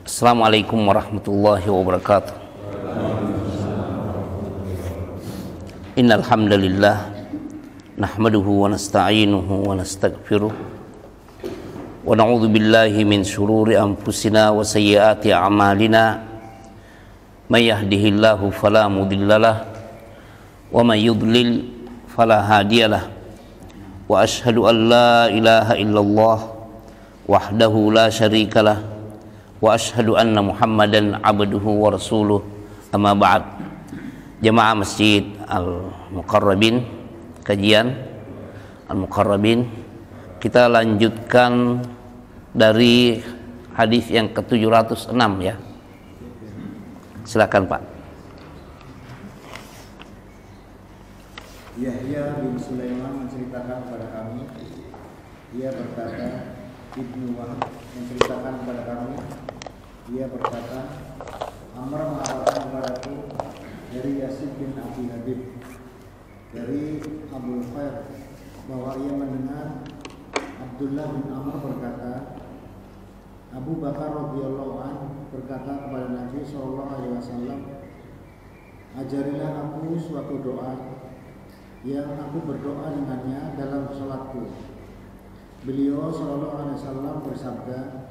Assalamualaikum warahmatullahi wabarakatuh. Innal hamdalillah nahmaduhu wa nasta'inuhu wa nastaghfiruh wa na'udzu billahi min shururi anfusina wa sayyiati a'malina. May yahdihillahu fala mudhillalah wa may yudlil fala hadiyalah. Wa asyhadu an la ilaha illallah wahdahu la syarikalah wa asyhadu anna Muhammadan abduhu wa rasuluh. Amma ba'd. Jemaah Masjid Al-Muqarrabin, kajian Al-Muqarrabin, kita lanjutkan dari hadis yang ke-706 ya. Silakan Pak. Yahya bin Sulaiman menceritakan kepada kami, ia berkata, Ibnu Wahab menceritakan kepada kami, ia berkata, Amr mengabarkan kepadaku dari Yazid bin Abi Habib dari Abu Khair bahwa ia mendengar Abdullah bin Amr berkata, Abu Bakar radhiyallahu anhu berkata kepada Nabi SAW, ajarilah aku suatu doa yang aku berdoa dengannya dalam salatku. Beliau SAW bersabda,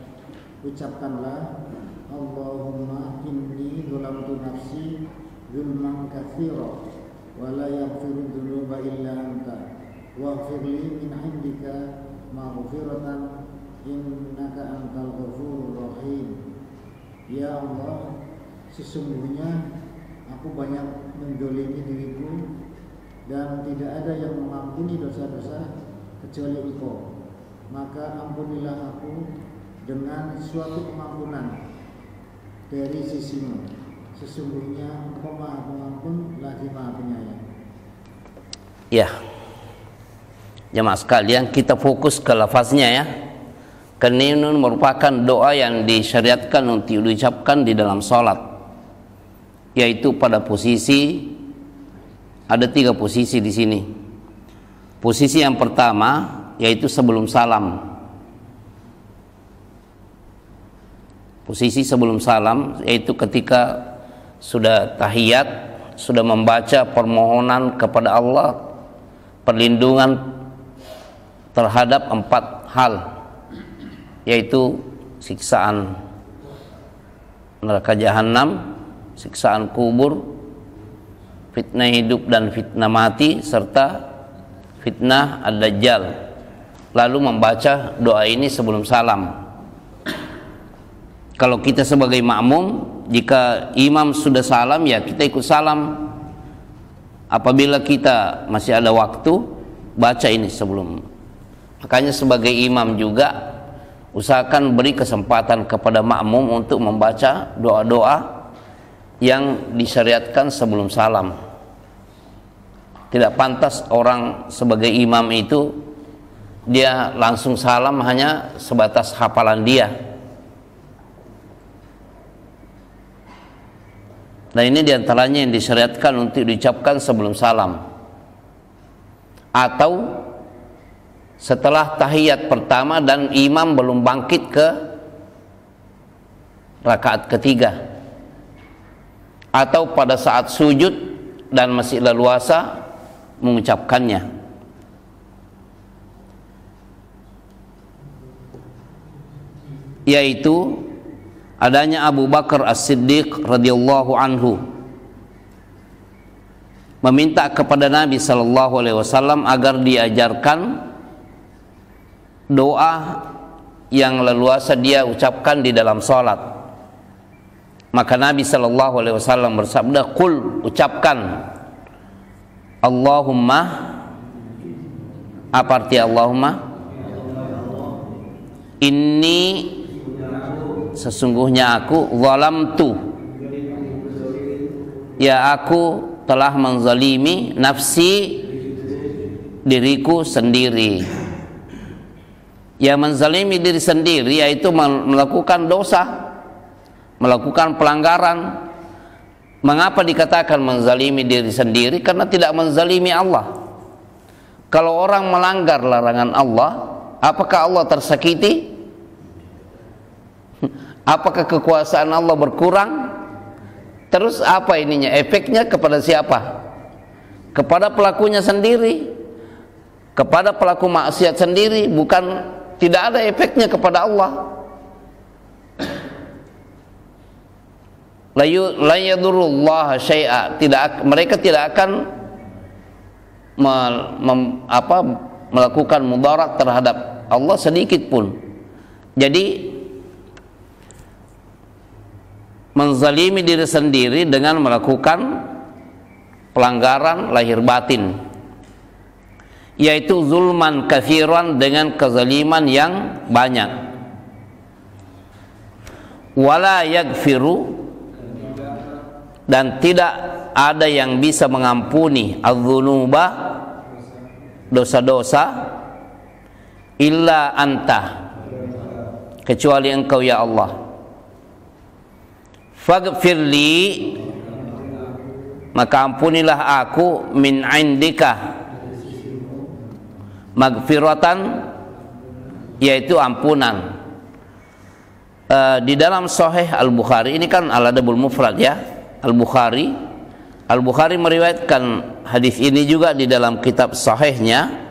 ucapkanlah, Allahumma inni zalamtu nafsi zulman katsira wa la yaghfiru dzunuba illa anta waghfir li min 'indika maghfiratan innaka antal ghafurur rahim. Ya Allah, sesungguhnya aku banyak menzalimi diriku dan tidak ada yang mengampuni dosa-dosa kecuali Engkau, maka ampunilah aku dengan suatu pengampunan dari sisimu. Sesungguhnya Engkau Maha Pengampun lagi Maha Penyayang. Ya, jemaah sekalian, kita fokus ke lafaznya ya. Karena ini merupakan doa yang disyariatkan untuk diucapkan di dalam salat, yaitu pada posisi, ada 3 posisi di sini. Posisi yang pertama yaitu sebelum salam. Posisi sebelum salam yaitu ketika sudah tahiyat, sudah membaca permohonan kepada Allah perlindungan terhadap 4 hal, yaitu siksaan neraka jahanam, siksaan kubur, fitnah hidup dan fitnah mati, serta fitnah ad-dajjal. Lalu membaca doa ini sebelum salam. Kalau kita sebagai makmum, jika imam sudah salam ya kita ikut salam. Apabila kita masih ada waktu, baca ini sebelum. Makanya sebagai imam juga usahakan beri kesempatan kepada makmum untuk membaca doa-doa yang disyariatkan sebelum salam. Tidak pantas orang sebagai imam itu dia langsung salam hanya sebatas hafalan dia. Dan ini diantaranya yang disyariatkan untuk diucapkan sebelum salam atau setelah tahiyat pertama dan imam belum bangkit ke rakaat ketiga, atau pada saat sujud dan masih leluasa mengucapkannya. Yaitu adanya Abu Bakar As-Siddiq radhiyallahu anhu meminta kepada Nabi sallallahu alaihi wasallam agar diajarkan doa yang leluasa dia ucapkan di dalam salat. Maka Nabi sallallahu alaihi wasallam bersabda, "Qul, ucapkan Allahumma," apa arti Allahumma? "Inni, sesungguhnya aku, zalamtu, ya aku telah menzalimi nafsi, diriku sendiri." Ya, menzalimi diri sendiri yaitu melakukan dosa, melakukan pelanggaran. Mengapa dikatakan menzalimi diri sendiri? Karena tidak menzalimi Allah. Kalau orang melanggar larangan Allah, apakah Allah tersakiti? Apakah kekuasaan Allah berkurang? Terus apa ininya? Efeknya kepada siapa? Kepada pelakunya sendiri, kepada pelaku maksiat sendiri, bukan, tidak ada efeknya kepada Allah. La yadurullah syai'a, mereka tidak akan melakukan mudarat terhadap Allah sedikit pun. Jadi menzalimi diri sendiri dengan melakukan pelanggaran lahir batin, yaitu zulman katsiran, dengan kezaliman yang banyak. Wala yaghfiru, dan tidak ada yang bisa mengampuni adz-dzunuba, dosa-dosa, illa anta, kecuali engkau ya Allah. Faghfirli, maka ampunilah aku, min indika, maghfiratan, yaitu ampunan. Di dalam Sahih Al-Bukhari, ini kan Al-Adabul Mufrad ya, Al-Bukhari meriwayatkan hadis ini juga di dalam kitab sahihnya.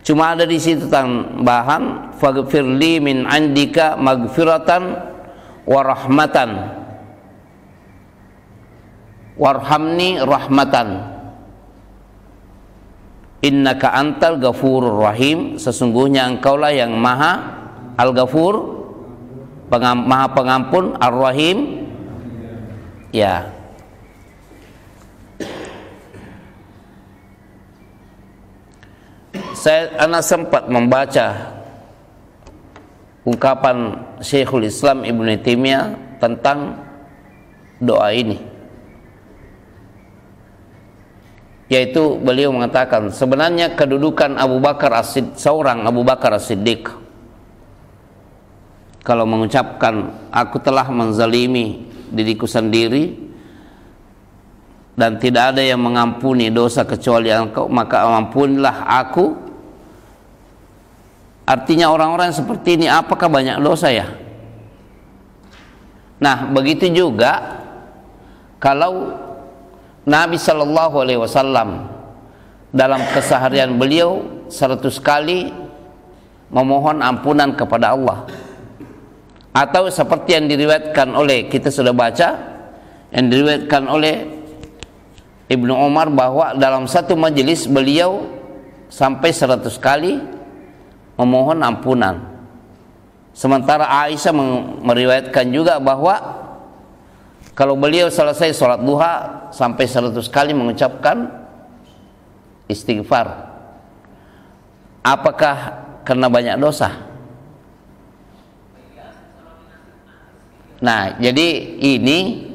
Cuma ada di situ tambahan faghfirli min indika maghfiratan wa rahmatan warhamni rahmatan innaka antal ghafurur rahim, sesungguhnya engkaulah yang maha al-ghafur, maha pengampun, ar-rahim. Ya, Ana sempat membaca ungkapan Syekhul Islam Ibnu Taimiyah tentang doa ini, yaitu beliau mengatakan sebenarnya kedudukan seorang Abu Bakar As-Siddiq kalau mengucapkan aku telah menzalimi diriku sendiri dan tidak ada yang mengampuni dosa kecuali engkau, maka ampunilah aku. Artinya orang-orang seperti ini apakah banyak dosa ya? Nah, begitu juga kalau Nabi Shallallahu Alaihi Wasallam dalam keseharian beliau 100 kali memohon ampunan kepada Allah. Atau seperti yang diriwayatkan oleh, kita sudah baca, yang diriwayatkan oleh Ibnu Umar bahwa dalam satu majelis beliau sampai 100 kali memohon ampunan. Sementara Aisyah meriwayatkan juga bahwa kalau beliau selesai sholat duha sampai 100 kali mengucapkan istighfar. Apakah karena banyak dosa? Nah, jadi ini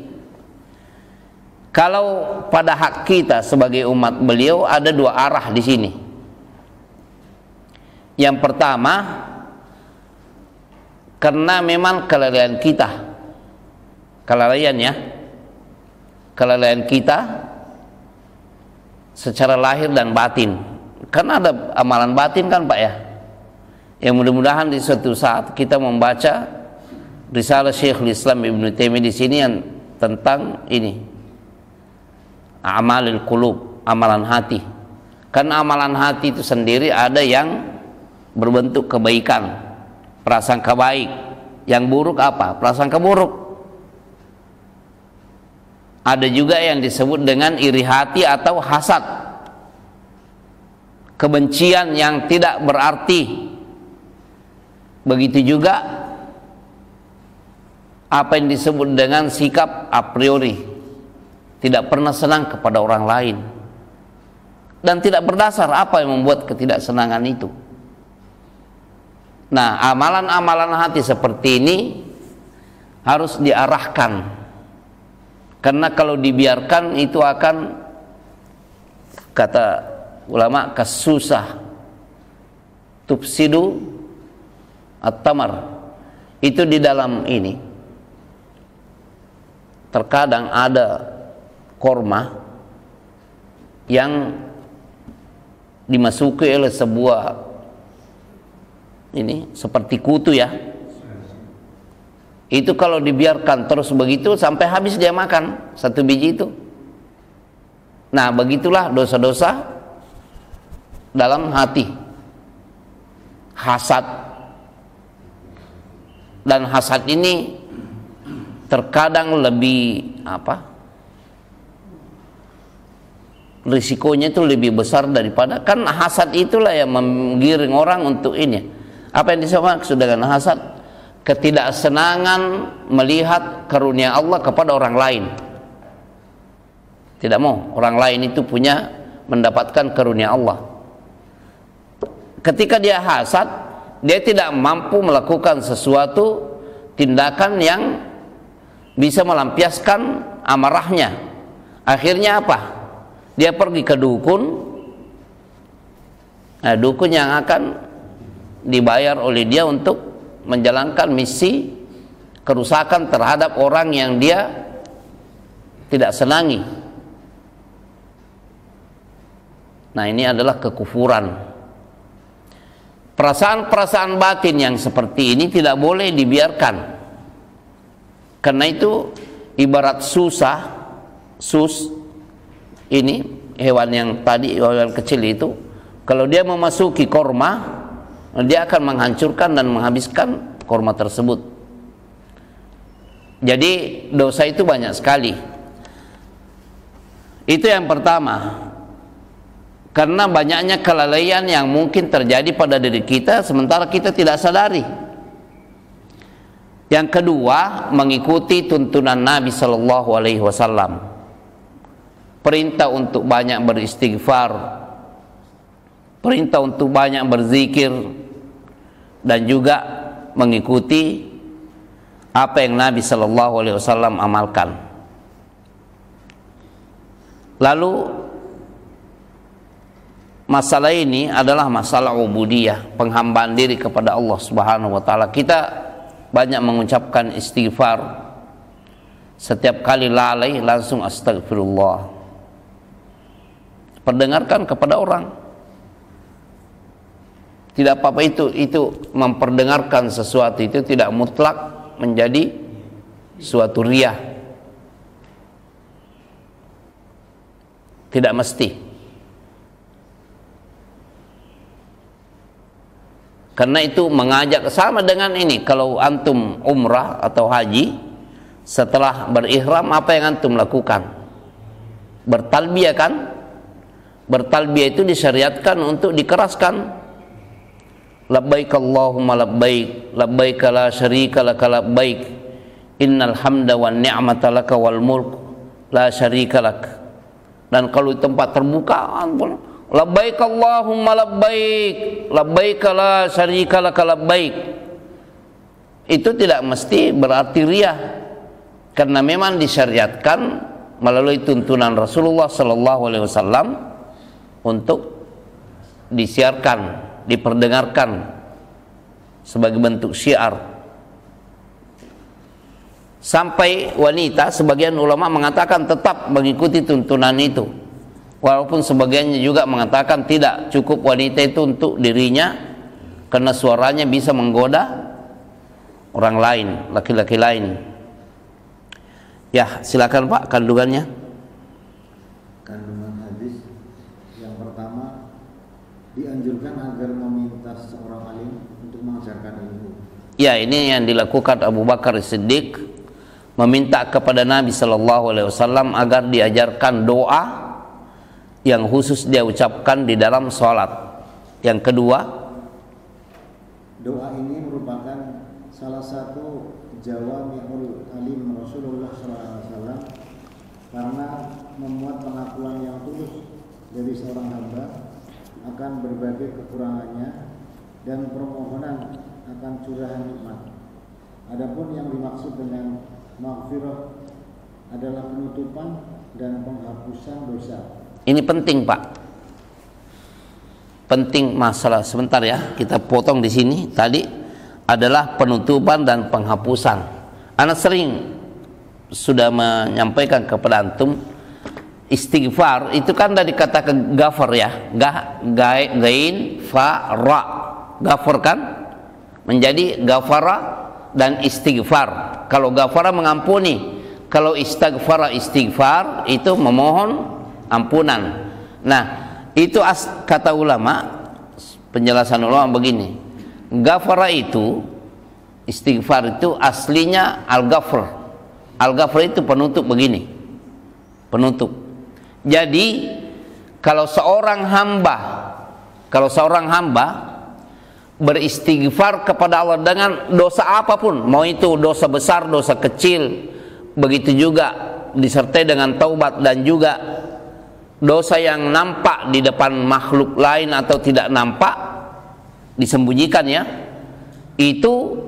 kalau pada hak kita sebagai umat beliau ada dua arah di sini. Yang pertama, karena memang kelalaian kita, kelalaian kita secara lahir dan batin. Karena ada amalan batin kan Pak ya. Yang mudah-mudahan di suatu saat kita membaca Risalah Syekhul Islam Ibnu Taimiyah di sini yang tentang ini, amalul qulub, amalan hati. Karena amalan hati itu sendiri ada yang berbentuk kebaikan, prasangka baik. Yang buruk apa? Prasangka buruk. Ada juga yang disebut dengan iri hati atau hasad, kebencian yang tidak berarti. Begitu juga apa yang disebut dengan sikap a priori, tidak pernah senang kepada orang lain dan tidak berdasar apa yang membuat ketidaksenangan itu. Nah, amalan-amalan hati seperti ini harus diarahkan, karena kalau dibiarkan itu akan, kata ulama, kasusah tufsidu at-tamar. Itu di dalam ini terkadang ada korma yang dimasuki oleh sebuah ini seperti kutu ya, itu kalau dibiarkan terus begitu sampai habis dia makan satu biji itu. Nah, begitulah dosa-dosa dalam hati. Hasad. Dan hasad ini terkadang lebih risikonya itu lebih besar daripada, kan hasad itulah yang menggiring orang untuk ini. Apa yang dimaksud dengan hasad? Ketidaksenangan melihat karunia Allah kepada orang lain. Tidak mau orang lain itu mendapatkan karunia Allah. Ketika dia hasad, dia tidak mampu melakukan sesuatu tindakan yang bisa melampiaskan amarahnya. Akhirnya apa? Dia pergi ke dukun. Nah, dukun yang akan dibayar oleh dia untuk menjalankan misi kerusakan terhadap orang yang dia tidak senangi. Nah, ini adalah kekufuran. Perasaan-perasaan batin yang seperti ini tidak boleh dibiarkan. Karena itu ibarat sus ini hewan yang tadi, hewan kecil itu, kalau dia memasuki korma, dia akan menghancurkan dan menghabiskan korma tersebut. Jadi dosa itu banyak sekali. Itu yang pertama. Karena banyaknya kelalaian yang mungkin terjadi pada diri kita sementara kita tidak sadari. Yang kedua, mengikuti tuntunan Nabi Sallallahu Alaihi Wasallam. Perintah untuk banyak beristighfar, perintah untuk banyak berzikir, dan juga mengikuti apa yang Nabi Sallallahu Alaihi Wasallam amalkan. Lalu masalah ini adalah masalah ubudiyah, penghambaan diri kepada Allah Subhanahu wa taala. Kita banyak mengucapkan istighfar. Setiap kali lalai langsung astagfirullah. Perdengarkan kepada orang. Tidak apa-apa itu memperdengarkan sesuatu itu tidak mutlak menjadi suatu riyah. Tidak mesti. Karena itu mengajak, sama dengan ini, kalau antum umrah atau haji, setelah berihram apa yang antum lakukan? Bertalbiyah kan? Bertalbiyah itu disyariatkan untuk dikeraskan. Labbaik Allahumma labbaik, labbaik la syarika laka labbaik, innal hamda wan ni'mata laka wal mulk la syarika lak. Dan kalau di tempat terbuka, labbaik Allahumma labbaik, labbaik la syarika laka labbaik. Itu tidak mesti berarti riyah, karena memang disyariatkan melalui tuntunan Rasulullah sallallahu alaihi wasallam untuk disiarkan, diperdengarkan sebagai bentuk syiar. Sampai wanita, sebagian ulama mengatakan tetap mengikuti tuntunan itu. Walaupun sebagiannya juga mengatakan tidak cukup wanita itu untuk dirinya, karena suaranya bisa menggoda orang lain, laki-laki lain. Ya, silakan Pak, kandungannya. Kandungan hadis yang pertama, dianjurkan agar meminta seorang alim untuk mengajarkan ilmu. Ya, ini yang dilakukan Abu Bakar Siddiq, meminta kepada Nabi Sallallahu Alaihi Wasallam agar diajarkan doa yang khusus dia ucapkan di dalam sholat. Yang kedua, doa ini merupakan salah satu jawami'ul kalim Rasulullah SAW karena memuat pengakuan yang tulus dari seorang hamba akan berbagai kekurangannya dan permohonan akan curahan nikmat. Adapun yang dimaksud dengan maghfirah adalah penutupan dan penghapusan dosa. ini penting Pak, penting masalah. Sebentar ya, kita potong di sini. Tadi adalah penutupan dan penghapusan. Anak sering sudah menyampaikan kepada antum, istighfar itu kan dari kata ghafar ya, gain fa ra, ghafar kan menjadi ghafara dan istighfar. Kalau ghafara mengampuni, kalau istighfar itu memohon ampunan. Nah, itu kata ulama, penjelasan ulama begini. Ghafara itu, istighfar itu aslinya al-ghafr. Al-ghafr itu penutup begini. Penutup. Jadi kalau seorang hamba beristighfar kepada Allah dengan dosa apapun, mau itu dosa besar, dosa kecil, begitu juga disertai dengan taubat, dan juga dosa yang nampak di depan makhluk lain atau tidak nampak, disembunyikan ya, itu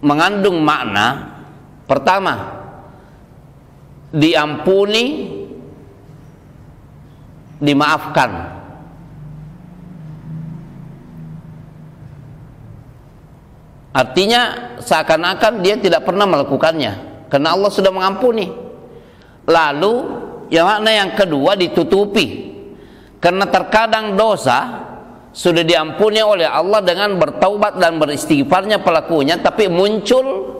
mengandung makna pertama, diampuni, dimaafkan. Artinya seakan-akan dia tidak pernah melakukannya karena Allah sudah mengampuni. Lalu yang makna yang kedua, ditutupi, karena terkadang dosa sudah diampuni oleh Allah dengan bertaubat dan beristighfarnya pelakunya, tapi muncul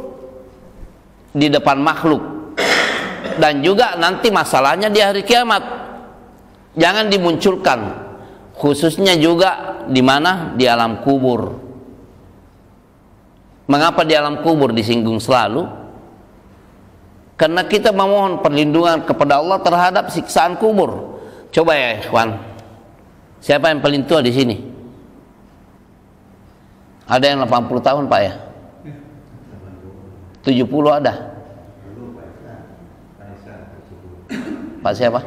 di depan makhluk, dan juga nanti masalahnya di hari kiamat. Jangan dimunculkan, khususnya juga di mana? Di alam kubur. Mengapa di alam kubur disinggung selalu? Karena kita memohon perlindungan kepada Allah terhadap siksaan kubur. Coba ya, ikhwan. Siapa yang paling tua di sini? Ada yang 80 tahun, Pak ya? 70 ada? Pak siapa?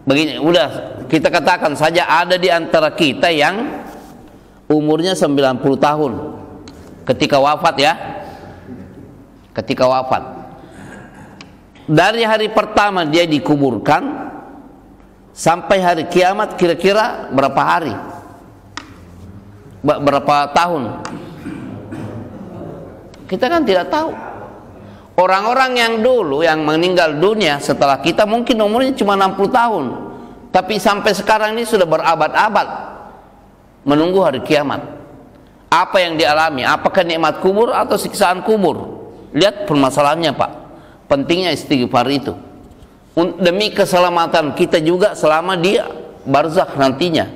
Begini, udah kita katakan saja ada di antara kita yang umurnya 90 tahun ketika wafat ya. Ketika wafat, dari hari pertama dia dikuburkan sampai hari kiamat, kira-kira berapa hari? Berapa tahun? Kita kan tidak tahu. Orang-orang yang dulu yang meninggal dunia setelah kita mungkin umurnya cuma 60 tahun, tapi sampai sekarang ini sudah berabad-abad menunggu hari kiamat. Apa yang dialami? Apakah nikmat kubur atau siksaan kubur? Lihat permasalahannya, Pak. Pentingnya istighfar itu demi keselamatan kita juga selama dia barzakh nantinya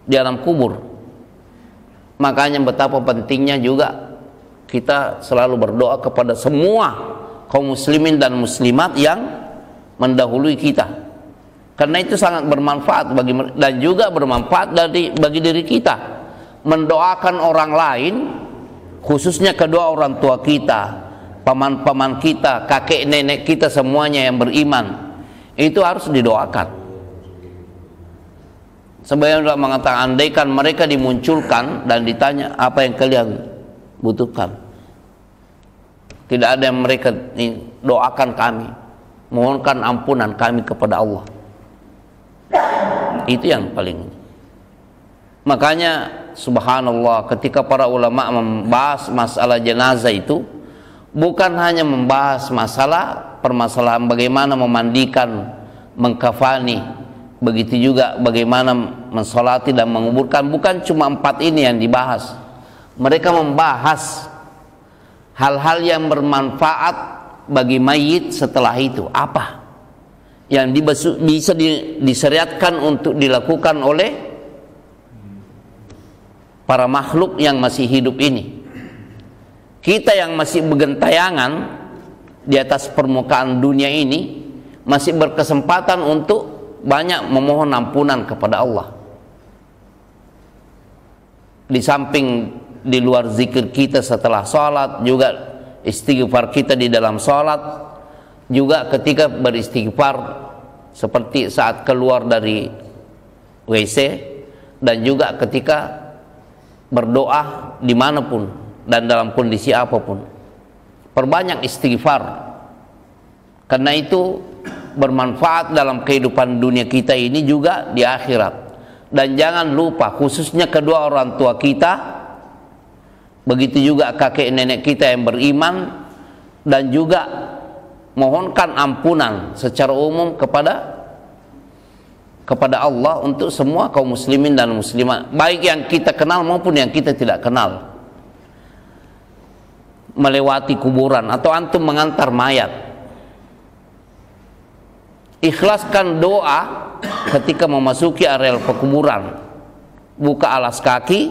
di alam kubur. Makanya betapa pentingnya juga kita selalu berdoa kepada semua kaum muslimin dan muslimat yang mendahului kita, karena itu sangat bermanfaat bagi, dan juga bermanfaat bagi diri kita, mendoakan orang lain, khususnya kedua orang tua kita, paman-paman kita, kakek nenek kita, semuanya yang beriman, itu harus didoakan. Sebagian ulama mengatakan, andaikan mereka dimunculkan dan ditanya apa yang kalian butuhkan, tidak ada yang mereka doakan kami, mohonkan ampunan kami kepada Allah. Itu yang paling. Makanya subhanallah, ketika para ulama membahas masalah jenazah itu bukan hanya membahas permasalahan bagaimana memandikan, mengkafani, begitu juga bagaimana mensolati dan menguburkan. Bukan cuma 4 ini yang dibahas. Mereka membahas hal-hal yang bermanfaat bagi mayit setelah itu. Apa yang bisa disyariatkan untuk dilakukan oleh para makhluk yang masih hidup ini. Kita yang masih bergentayangan di atas permukaan dunia ini masih berkesempatan untuk banyak memohon ampunan kepada Allah. Di samping di luar zikir kita setelah sholat, juga istighfar kita di dalam sholat, juga ketika beristighfar seperti saat keluar dari WC, dan juga ketika berdoa dimanapun dan dalam kondisi apapun. Perbanyak istighfar, karena itu bermanfaat dalam kehidupan dunia kita ini juga di akhirat. Dan jangan lupa, khususnya kedua orang tua kita, begitu juga kakek nenek kita yang beriman, dan juga mohonkan ampunan secara umum kepada Allah untuk semua kaum muslimin dan muslimat, baik yang kita kenal maupun yang kita tidak kenal. melewati kuburan atau antum mengantar mayat, ikhlaskan doa ketika memasuki areal pekuburan. Buka alas kaki,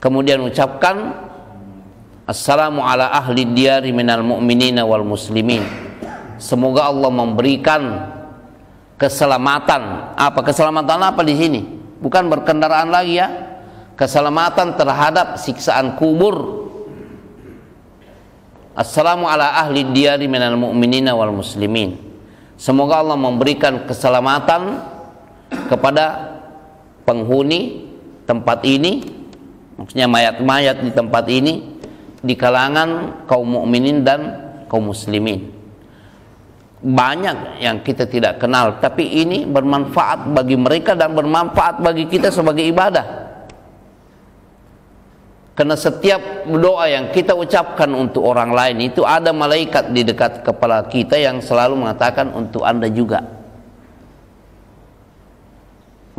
kemudian ucapkan assalamu ala ahli diyari minal mu'minina wal muslimin. Semoga Allah memberikan keselamatan. Apa keselamatan apa di sini? Bukan berkendaraan lagi ya. Keselamatan terhadap siksaan kubur. Assalamu ala ahli diyari minal mu'minina wal muslimin. Semoga Allah memberikan keselamatan kepada penghuni tempat ini, maksudnya mayat-mayat di tempat ini, di kalangan kaum mukminin dan kaum muslimin. Banyak yang kita tidak kenal, tapi ini bermanfaat bagi mereka dan bermanfaat bagi kita sebagai ibadah. Karena setiap doa yang kita ucapkan untuk orang lain itu ada malaikat di dekat kepala kita yang selalu mengatakan untuk Anda juga,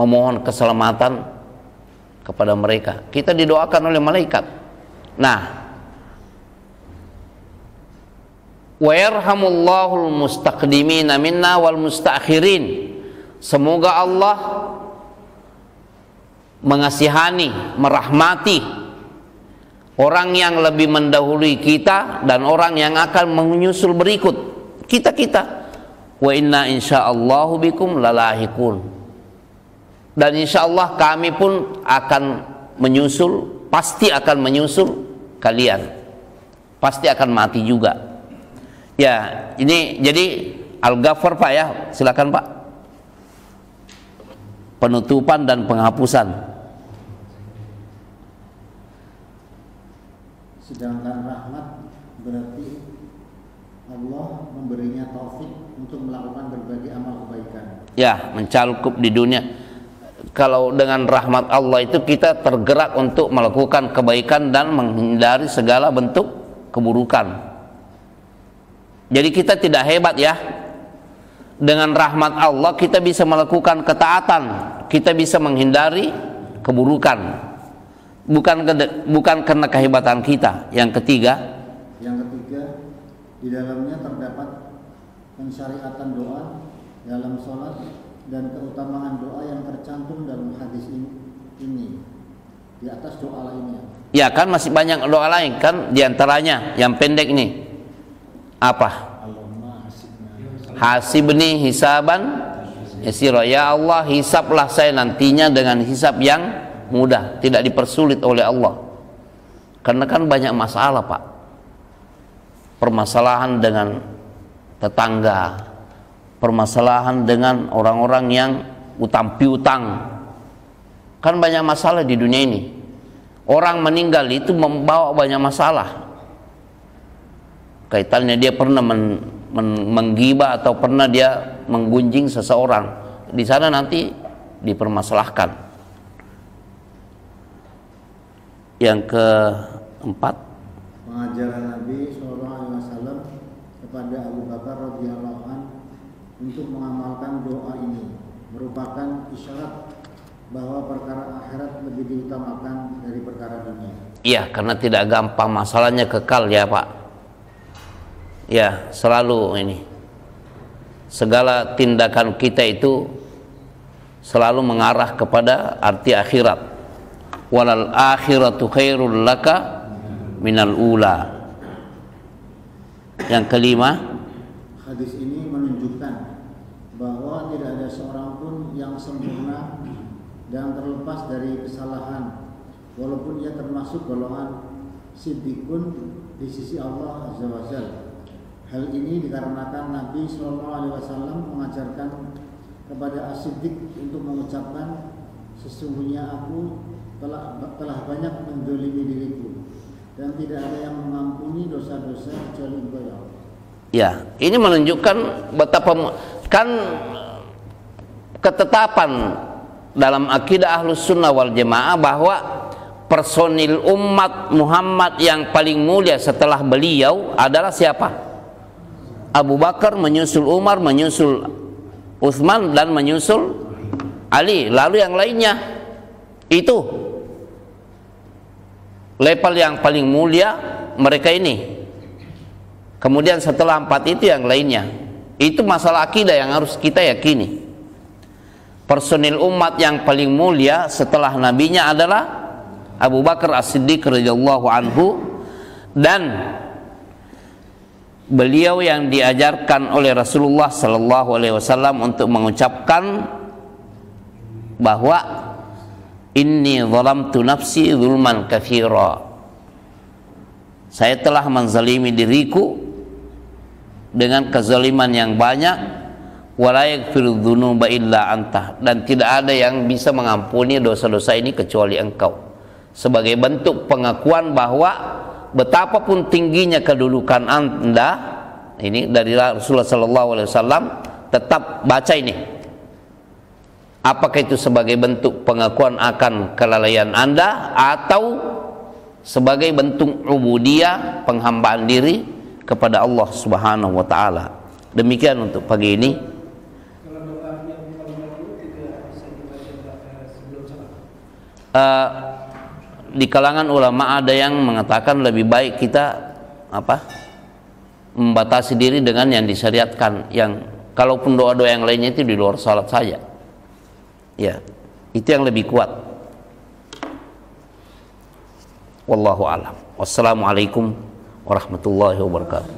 memohon keselamatan kepada mereka. Kita didoakan oleh malaikat. Nah, wa yarhamullahul mustaqdimina minna wal mustakhirin. Semoga Allah mengasihani, merahmati orang yang lebih mendahului kita dan orang yang akan menyusul berikut kita. Wa inna insyaallahu bikum lalahikun. Dan insya Allah kami pun akan menyusul, pasti akan menyusul kalian, pasti akan mati juga. Ya, ini jadi Al-Ghaffar Pak ya, silakan Pak. Penutupan dan penghapusan. Sedangkan rahmat berarti Allah memberinya taufik untuk melakukan berbagai amal kebaikan. Ya, mencakup di dunia. Kalau dengan rahmat Allah itu kita tergerak untuk melakukan kebaikan dan menghindari segala bentuk keburukan. Jadi kita tidak hebat ya. Dengan rahmat Allah kita bisa melakukan ketaatan, kita bisa menghindari keburukan. Bukan karena kehebatan kita. Yang ketiga, di dalamnya terdapat pensyariatan doa dalam sholat dan keutamaan doa yang tercantum dalam hadis ini di atas doa lainnya. Ya kan masih banyak doa lain kan, diantaranya yang pendek ini apa? Hasibni hisaban yasira. Ya Allah, hisablah saya nantinya dengan hisab yang mudah, tidak dipersulit oleh Allah. Karena kan banyak masalah Pak, permasalahan dengan tetangga, permasalahan dengan orang-orang yang utang piutang. Kan banyak masalah di dunia ini. Orang meninggal itu membawa banyak masalah. Kaitannya dia pernah menggibah atau pernah dia menggunjing seseorang. Di sana nanti dipermasalahkan. Yang keempat, pengajaran Nabi SAW kepada Abu Bakar radhiyallahu anhu untuk mengamalkan doa ini merupakan isyarat bahwa perkara akhirat lebih diutamakan dari perkara dunia. Iya, karena tidak gampang, masalahnya kekal ya Pak. Ya, selalu ini. Segala tindakan kita itu selalu mengarah kepada arti akhirat. Walal akhiratu khairul laka minal ula. Yang kelima, hadis ini menunjukkan bahwa tidak ada seorang pun yang sempurna dan terlepas dari kesalahan, walaupun ia termasuk golongan siddiqun di sisi Allah Azza wa Jalla. Hal ini dikarenakan Nabi SAW mengajarkan kepada as-siddiq untuk mengucapkan, sesungguhnya aku telah banyak mendolimi diriku dan tidak ada yang mengampuni dosa-dosa kecuali Engkau ya Allah. Ya, ini menunjukkan betapa kan ketetapan dalam akidah Ahlus Sunnah wal Jamaah bahwa personil umat Muhammad yang paling mulia setelah beliau adalah siapa? Abu Bakar, menyusul Umar, menyusul Utsman dan menyusul Ali. Lalu yang lainnya itu level yang paling mulia mereka ini. Kemudian setelah 4 itu yang lainnya. Itu masalah akidah yang harus kita yakini. Personil umat yang paling mulia setelah nabinya adalah Abu Bakar As-Siddiq radhiyallahu anhu, dan beliau yang diajarkan oleh Rasulullah sallallahu alaihi wasallam untuk mengucapkan bahwa inni zalamtu nafsi zulman katsira. Saya telah menzalimi diriku dengan kezaliman yang banyak, wala yaghfiru dzunuba illa anta, dan tidak ada yang bisa mengampuni dosa-dosa ini kecuali engkau. Sebagai bentuk pengakuan bahwa betapapun tingginya kedudukan Anda, ini dari Rasulullah sallallahu alaihi wasallam, tetap baca ini. Apakah itu sebagai bentuk pengakuan akan kelalaian Anda atau sebagai bentuk ubudiyah, penghambaan diri kepada Allah Subhanahu wa taala. Demikian untuk pagi ini. Di kalangan ulama ada yang mengatakan lebih baik kita membatasi diri dengan yang disyariatkan, yang kalaupun doa-doa yang lainnya itu di luar salat saja. Ya, itu yang lebih kuat. Wallahu a'lam. Wassalamualaikum warahmatullahi wabarakatuh.